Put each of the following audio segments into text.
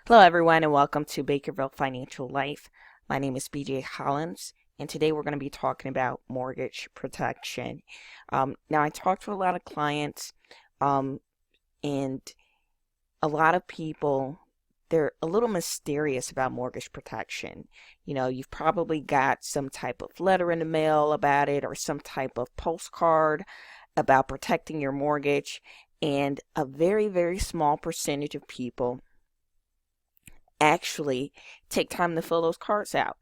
Hello, everyone, and welcome to Bakerville Financial Life. My name is BJ Hollins, and today we're going to be talking about mortgage protection. Now, I talk to a lot of clients, and a lot of people, they're a little mysterious about mortgage protection. You know, you've probably got some type of letter in the mail about it or some type of postcard about protecting your mortgage, and a very, very small percentage of people actually take time to fill those cards out.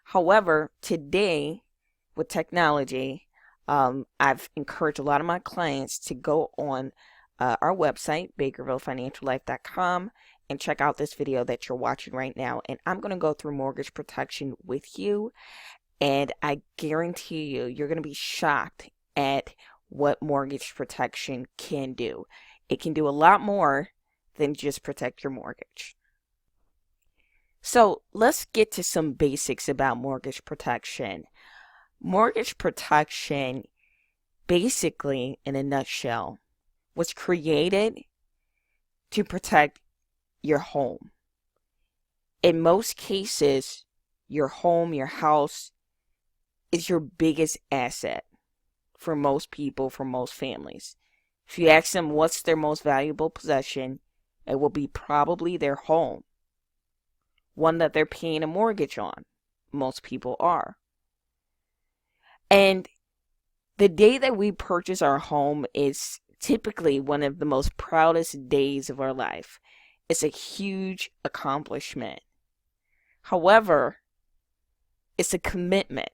However, today with technology, I've encouraged a lot of my clients to go on our website, BakervilleFinancialLife.com, and check out this video that you're watching right now. And I'm going to go through mortgage protection with you, and I guarantee you're going to be shocked at what mortgage protection can do. It can do a lot more than just protect your mortgage. So let's get to some basics about mortgage protection. Mortgage protection, basically, in a nutshell, was created to protect your home. In most cases, your home, your house, is your biggest asset for most people, for most families. If you ask them what's their most valuable possession, it will be probably their home. One that they're paying a mortgage on. Most people are. And the day that we purchase our home is typically one of the most proudest days of our life. It's a huge accomplishment. However, it's a commitment.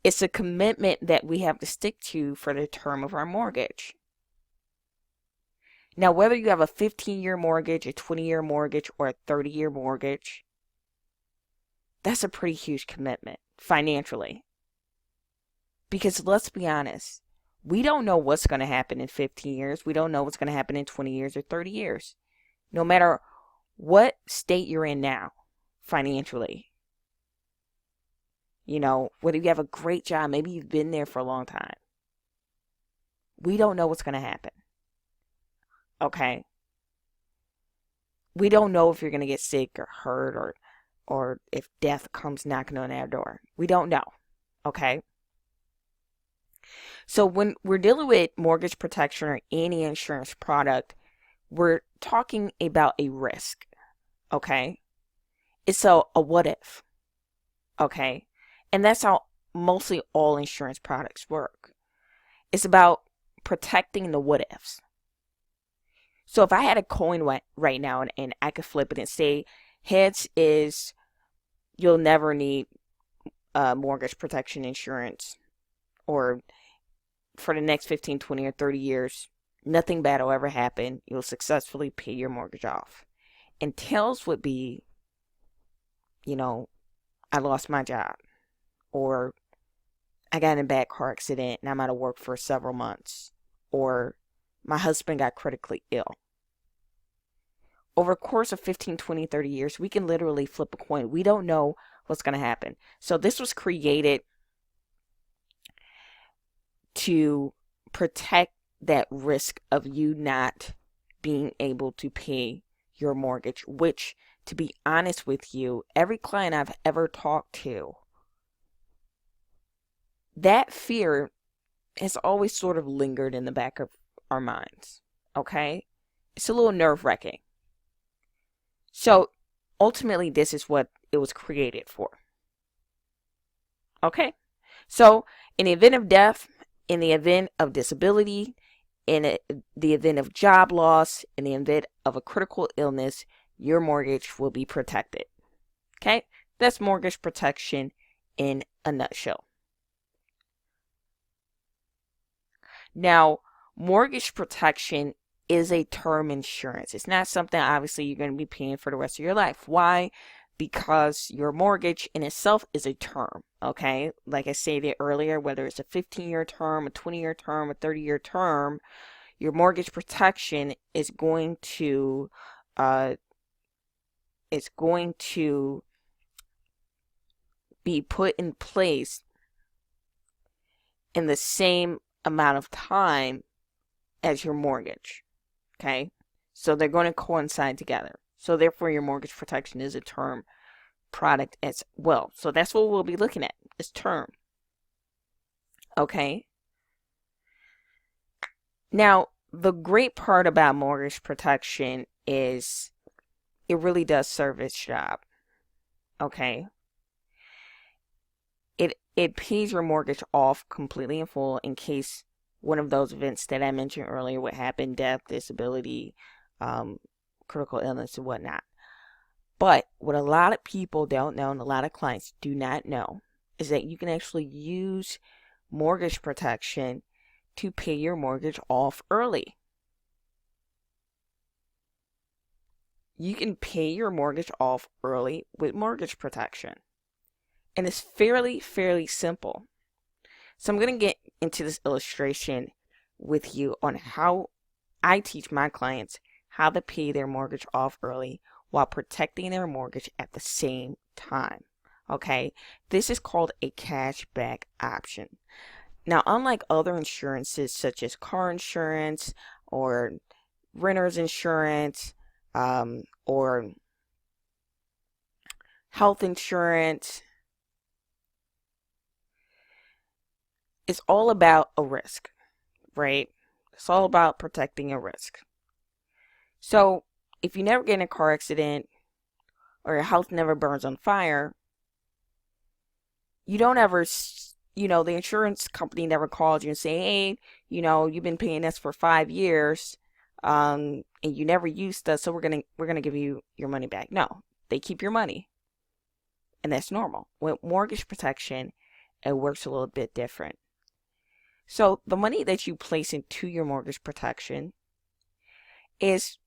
It's a commitment that we have to stick to for the term of our mortgage. Now, whether you have a 15-year mortgage, a 20-year mortgage, or a 30-year mortgage, that's a pretty huge commitment financially. Because let's be honest, we don't know what's going to happen in 15 years. We don't know what's going to happen in 20 years or 30 years. No matter what state you're in now, financially. You know, whether you have a great job, maybe you've been there for a long time. We don't know what's going to happen. Okay? We don't know if you're going to get sick or hurt or if death comes knocking on our door. We don't know. Okay? So when we're dealing with mortgage protection or any insurance product, we're talking about a risk. Okay? It's a what if. Okay? And that's how mostly all insurance products work. It's about protecting the what ifs. So if I had a coin right now and I could flip it and say heads is you'll never need mortgage protection insurance, or for the next 15, 20, or 30 years, nothing bad will ever happen. You'll successfully pay your mortgage off. And tails would be, you know, I lost my job, or I got in a bad car accident and I'm out of work for several months, or my husband got critically ill. Over a course of 15, 20, 30 years, we can literally flip a coin. We don't know what's going to happen. So this was created to protect that risk of you not being able to pay your mortgage, which, to be honest with you, every client I've ever talked to, that fear has always sort of lingered in the back of our minds. Okay? It's a little nerve-wracking. So ultimately, this is what it was created for. Okay? So in the event of death, in the event of disability, in the event of job loss, in the event of a critical illness, your mortgage will be protected. Okay? That's mortgage protection in a nutshell. Now, mortgage protection is a term insurance. It's not something obviously you're going to be paying for the rest of your life. Why? Because your mortgage in itself is a term, okay? Like I stated earlier, whether it's a 15-year term, a 20-year term, a 30-year term, your mortgage protection is going to be put in place in the same amount of time as your mortgage. Okay? So they're going to coincide together. So therefore, your mortgage protection is a term product as well. So that's what we'll be looking at, is term. Okay. Now, the great part about mortgage protection is it really does serve its job. Okay. It pays your mortgage off completely in full in case one of those events that I mentioned earlier would happen: death, disability, critical illness, and whatnot. But what a lot of people don't know, and a lot of clients do not know, is that you can actually use mortgage protection to pay your mortgage off early. You can pay your mortgage off early with mortgage protection. And it's fairly simple. So I'm going to get into this illustration with you on how I teach my clients how to pay their mortgage off early while protecting their mortgage at the same time. Okay, this is called a cashback option. Now, unlike other insurances such as car insurance or renter's insurance or health insurance, it's all about a risk, right? It's all about protecting a risk. So if you never get in a car accident or your house never burns on fire, you don't ever, the insurance company never calls you and say, hey, you've been paying us for 5 years, and you never used us, so we're gonna give you your money back. No, they keep your money, and that's normal. With mortgage protection, it works a little bit different. So the money that you place into your mortgage protection is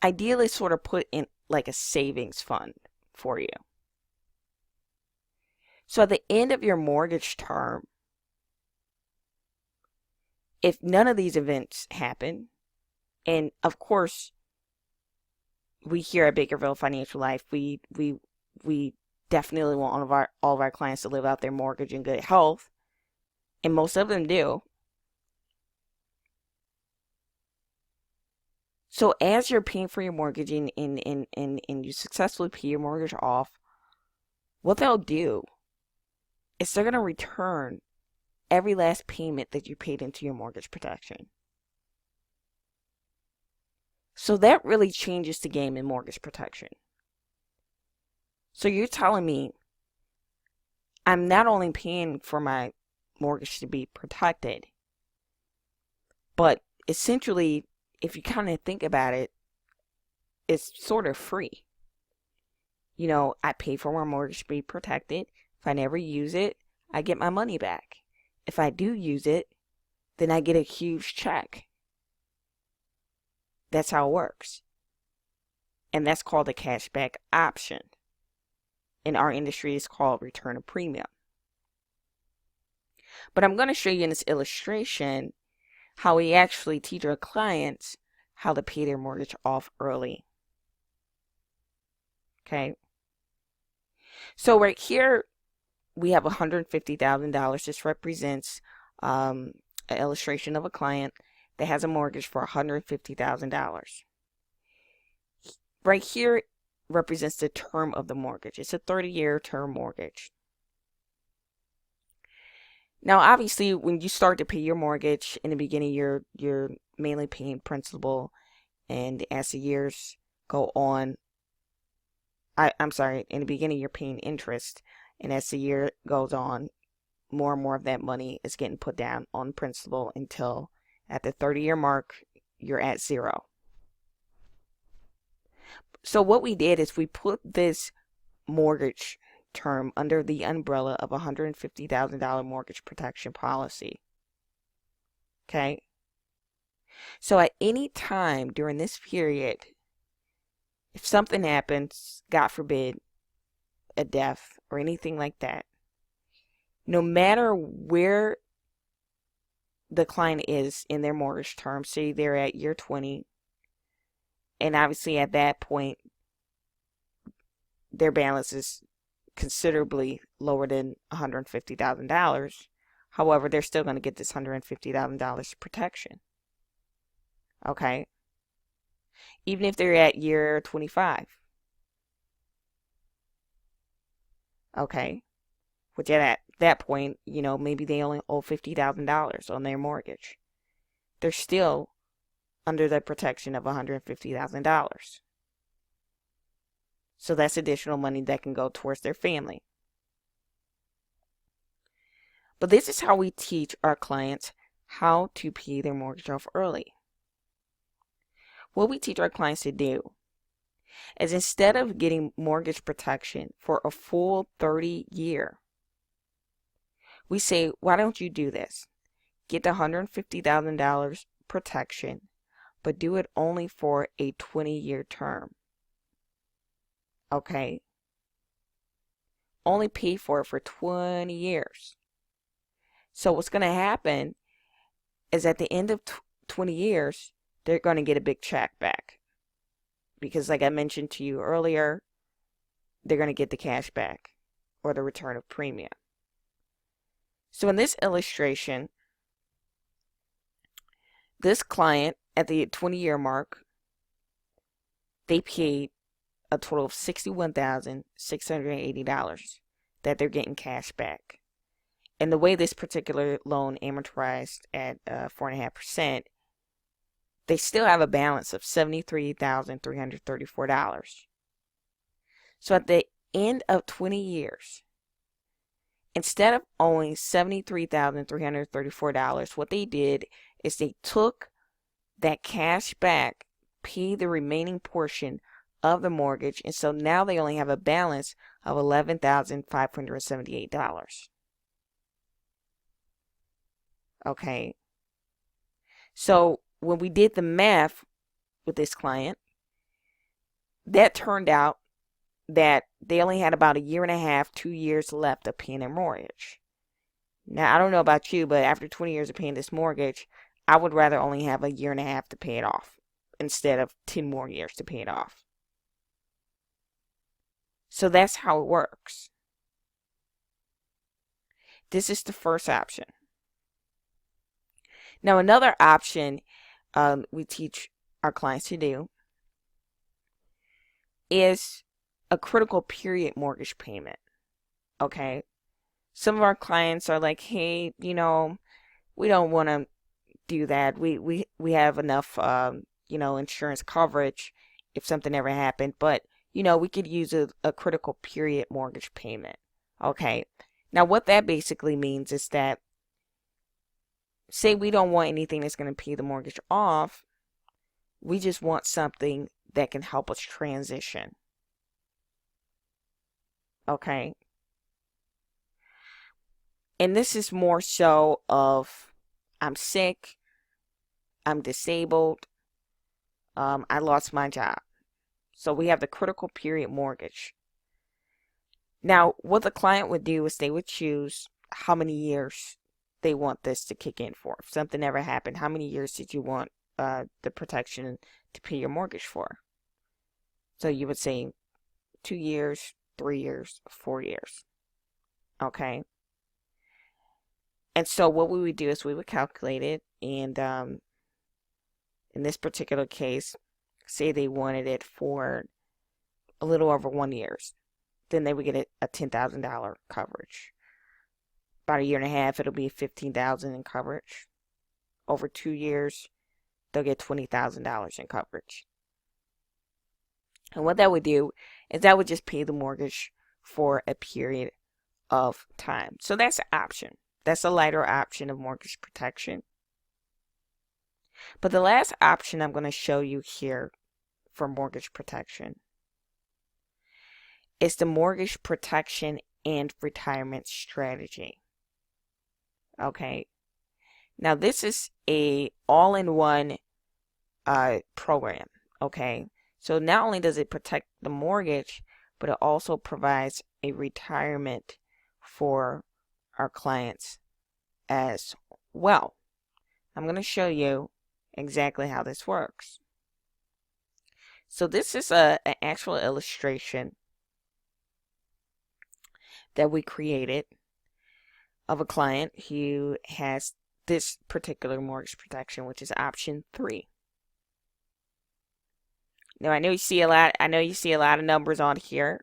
ideally sort of put in like a savings fund for you. So at the end of your mortgage term, if none of these events happen, and of course, we here at Bakerville Financial Life, we definitely want all of our clients to live out their mortgage in good health, and most of them do. So as you're paying for your mortgage and you successfully pay your mortgage off, what they'll do is they're going to return every last payment that you paid into your mortgage protection. So that really changes the game in mortgage protection. So you're telling me I'm not only paying for my mortgage to be protected, but essentially, if you kind of think about it, it's sort of free. I pay for my mortgage to be protected. If I never use it, I get my money back. If I do use it, then I get a huge check. That's how it works. And that's called a cashback option. In our industry, it's called return of premium. But I'm going to show you in this illustration how we actually teach our clients how to pay their mortgage off early. Okay. So right here, we have $150,000. This represents an illustration of a client that has a mortgage for $150,000. Right here represents the term of the mortgage. It's a 30-year term mortgage. Now, obviously, when you start to pay your mortgage in the beginning, you're mainly paying principal, and as the years go on, I'm sorry, in the beginning you're paying interest, and as the year goes on, more and more of that money is getting put down on principal until at the 30-year mark, you're at zero. So what we did is we put this mortgage term under the umbrella of a $150,000 mortgage protection policy. Okay? So at any time during this period, if something happens, God forbid, a death or anything like that, no matter where the client is in their mortgage term, say they're at year 20, and obviously at that point, their balance is considerably lower than $150,000. However, they're still going to get this $150,000 protection. Okay? even if they're at year 25. Okay, which at that point, maybe they only owe $50,000 on their mortgage. They're still under the protection of $150,000. So that's additional money that can go towards their family. But this is how we teach our clients how to pay their mortgage off early. What we teach our clients to do is, instead of getting mortgage protection for a full 30 year, we say, why don't you do this? Get the $150,000 protection, but do it only for a 20-year term. Okay? Only pay for it for 20 years. So what's going to happen is, at the end of 20 years, they're going to get a big check back. Because like I mentioned to you earlier, they're going to get the cash back or the return of premium. So in this illustration, this client at the 20-year mark, they paid a total of $61,680 that they're getting cash back. And the way this particular loan amortized at 4.5%, they still have a balance of $73,334. So at the end of 20 years, instead of owing $73,334, what they did is they took that cash back, paid the remaining portion of the mortgage, and so now they only have a balance of $11,578. Okay. So when we did the math with this client, that turned out that they only had about a year and a half, 2 years left of paying their mortgage. Now, I don't know about you, but after 20 years of paying this mortgage, I would rather only have a year and a half to pay it off instead of 10 more years to pay it off. So that's how it works. This is the first option. Now, another option we teach our clients to do is a critical period mortgage payment. Okay. Some of our clients are like, hey, we don't want to do that. We have enough, insurance coverage if something ever happened, but, we could use a critical period mortgage payment. Okay. Now, what that basically means is that, say we don't want anything that's going to pay the mortgage off. We just want something that can help us transition. Okay. And this is more so of, I'm sick, I'm disabled, I lost my job. So we have the critical period mortgage. Now, what the client would do is they would choose how many years they want this to kick in for. If something ever happened, how many years did you want the protection to pay your mortgage for? So you would say 2 years, 3 years, 4 years. Okay. And so what we would do is we would calculate it, and in this particular case, say they wanted it for a little over 1 year, then they would get a $10,000 coverage. About a year and a half, it'll be $15,000 in coverage. Over 2 years, they'll get $20,000 in coverage. And what that would do is that would just pay the mortgage for a period of time. So that's an option. That's a lighter option of mortgage protection. But the last option I'm going to show you here for mortgage protection is the mortgage protection and retirement strategy. Okay. Now this is a all-in-one program. Okay. So not only does it protect the mortgage, but it also provides a retirement for our clients as well. I'm going to show you exactly how this works. So this is an actual illustration that we created of a client who has this particular mortgage protection, which is option 3. Now I know you see a lot. I know you see a lot of numbers on here,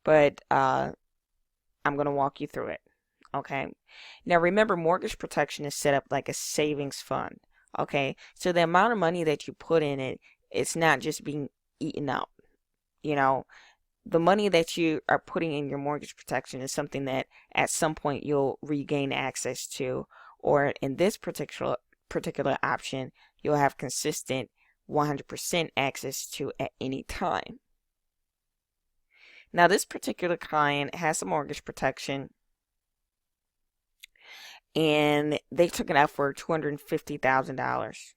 but I'm gonna walk you through it. Okay. Now remember, mortgage protection is set up like a savings fund. Okay. So the amount of money that you put in it, it's not just being eaten up. You know, the money that you are putting in your mortgage protection is something that at some point you'll regain access to, or in this particular option, you'll have consistent 100% access to at any time. Now, this particular client has some mortgage protection, and they took it out for $250,000.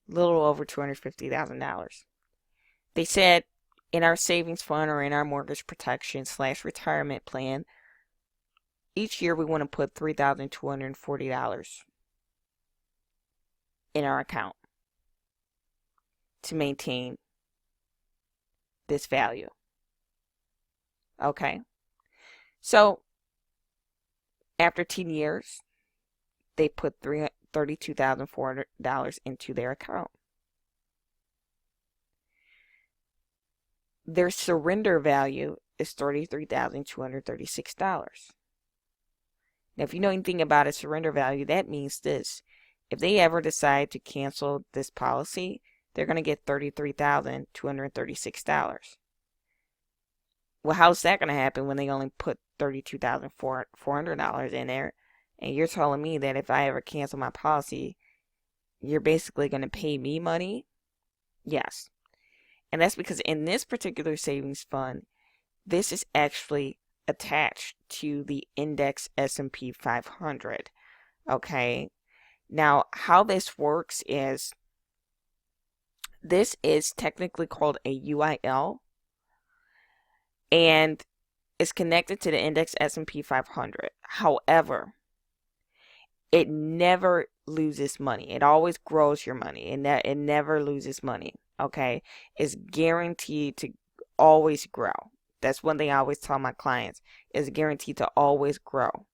Little over $250,000. They said in our savings fund or in our mortgage protection / retirement plan, each year we want to put $3,240 in our account to maintain this value. Okay. So after 10 years, they put $32,400 into their account. Their surrender value is $33,236. Now, if you know anything about a surrender value, that means this. If they ever decide to cancel this policy, they're going to get $33,236. Well, how's that going to happen when they only put $32,400 in there? And you're telling me that if I ever cancel my policy, you're basically going to pay me money? Yes. And that's because in this particular savings fund, this is actually attached to the index S&P 500. Okay. Now, how this works is this is technically called a UIL, and it's connected to the index S&P 500. However, it never loses money. It always grows your money. It never loses money. Okay. It's guaranteed to always grow. That's one thing I always tell my clients. It's guaranteed to always grow.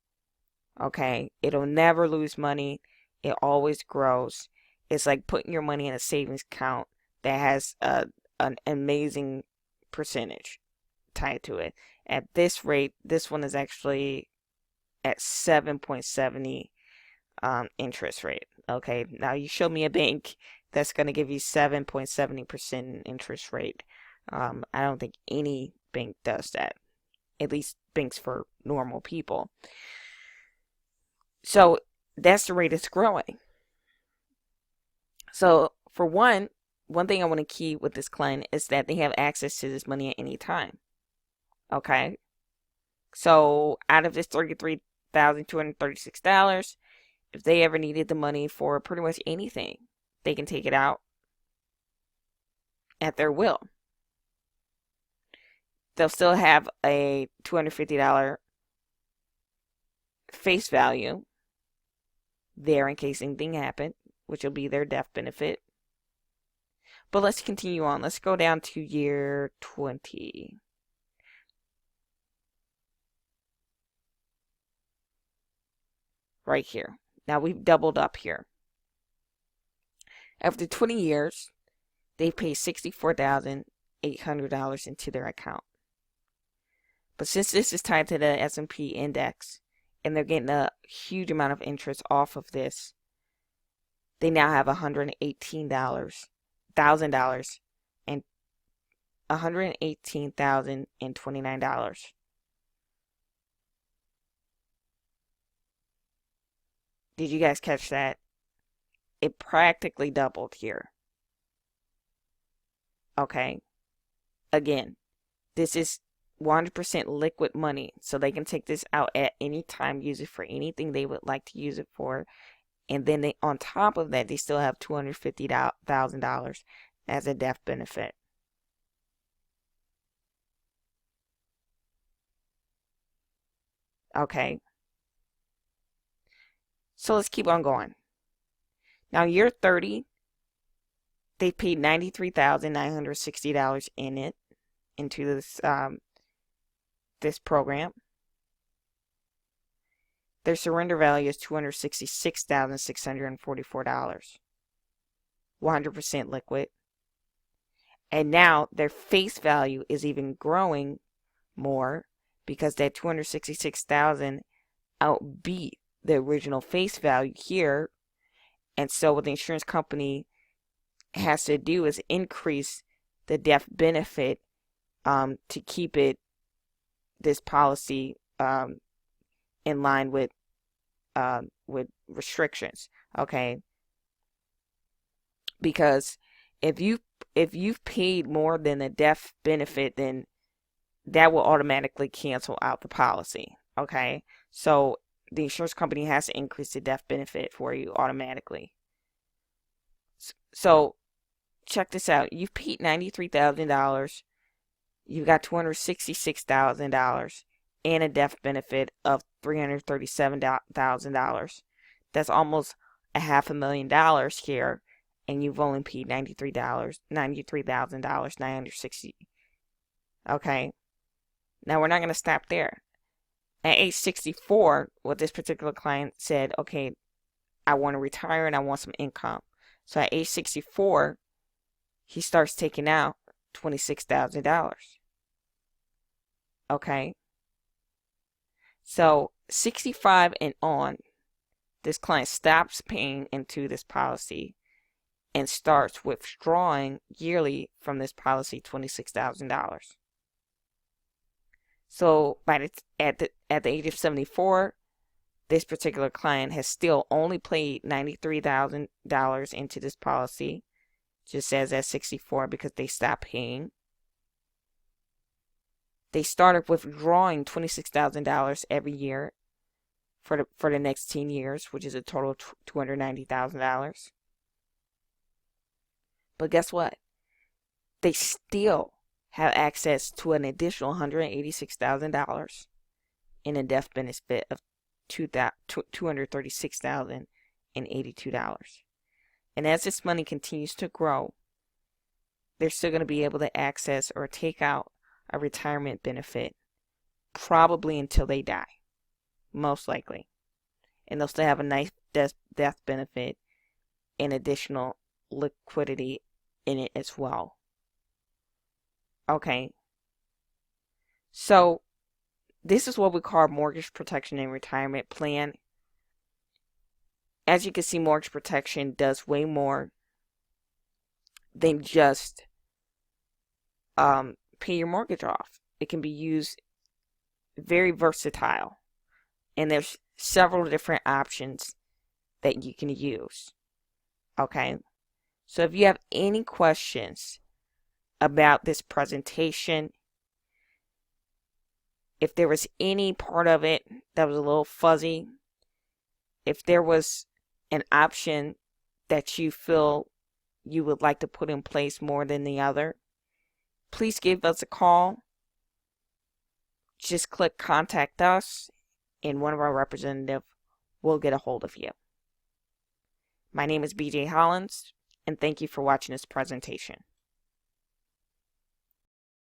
Okay. It'll never lose money. It always grows. It's like putting your money in a savings account that has an amazing percentage tied to it. At this rate, this one is actually at 7.70 interest rate. Okay, now you show me a bank that's going to give you 7.70% interest rate. I don't think any bank does that, at least banks for normal people. So that's the rate it's growing. So for one thing I want to key with this client is that they have access to this money at any time. Okay, so out of this $33,236, if they ever needed the money for pretty much anything, they can take it out at their will. They'll still have a $250 face value there in case anything happened, which will be their death benefit. But let's continue on. Let's go down to year 20. Right here. Now we've doubled up here. After 20 years, they pay $64,800 into their account. But since this is tied to the S&P index, and they're getting a huge amount of interest off of this, they now have $118,000 and $118,029. Did you guys catch that? It practically doubled here. Okay. Again, this is 100% liquid money, so they can take this out at any time, use it for anything they would like to use it for. And then they, on top of that, they still have $250,000 as a death benefit. Okay. So let's keep on going. Now, year 30, they paid $93,960 into this this program. their surrender value is $266,644. 100% liquid. And now their face value is even growing more because that 266,000 outbeat the original face value here. And so what the insurance company has to do is increase the death benefit to keep this policy in line with restrictions. Okay, because if you've paid more than the death benefit, then that will automatically cancel out the policy. Okay, so the insurance company has to increase the death benefit for you automatically. So check this out. You've paid $93,000. You've got $266,000 and a death benefit of $337,000. That's almost $500,000 here, and you've only paid $93,960. Okay. Now we're not going to stop there. At age 64, what this particular client said, okay, I want to retire and I want some income. So at age 64, he starts taking out $26,000. Okay. So 65 and on, this client stops paying into this policy and starts withdrawing yearly from this policy $26,000. So at the age of 74, this particular client has still only paid $93,000 into this policy, just as at 64, because they stopped paying. They started withdrawing $26,000 every year for the next 10 years, which is a total of $290,000. But guess what? They still have access to an additional $186,000 in a death benefit of $236,082. And as this money continues to grow, they're still going to be able to access or take out a retirement benefit probably until they die, most likely. And they'll still have a nice death benefit and additional liquidity in it as well. Okay, so this is what we call mortgage protection and retirement plan. As you can see, mortgage protection does way more than just pay your mortgage off. It can be used very versatile, and there's several different options that you can use. Okay, so if you have any questions about this presentation, if there was any part of it that was a little fuzzy, if there was an option that you feel you would like to put in place more than the other, please give us a call. Just click contact us and one of our representatives will get a hold of you. My name is BJ Hollins, and thank you for watching this presentation.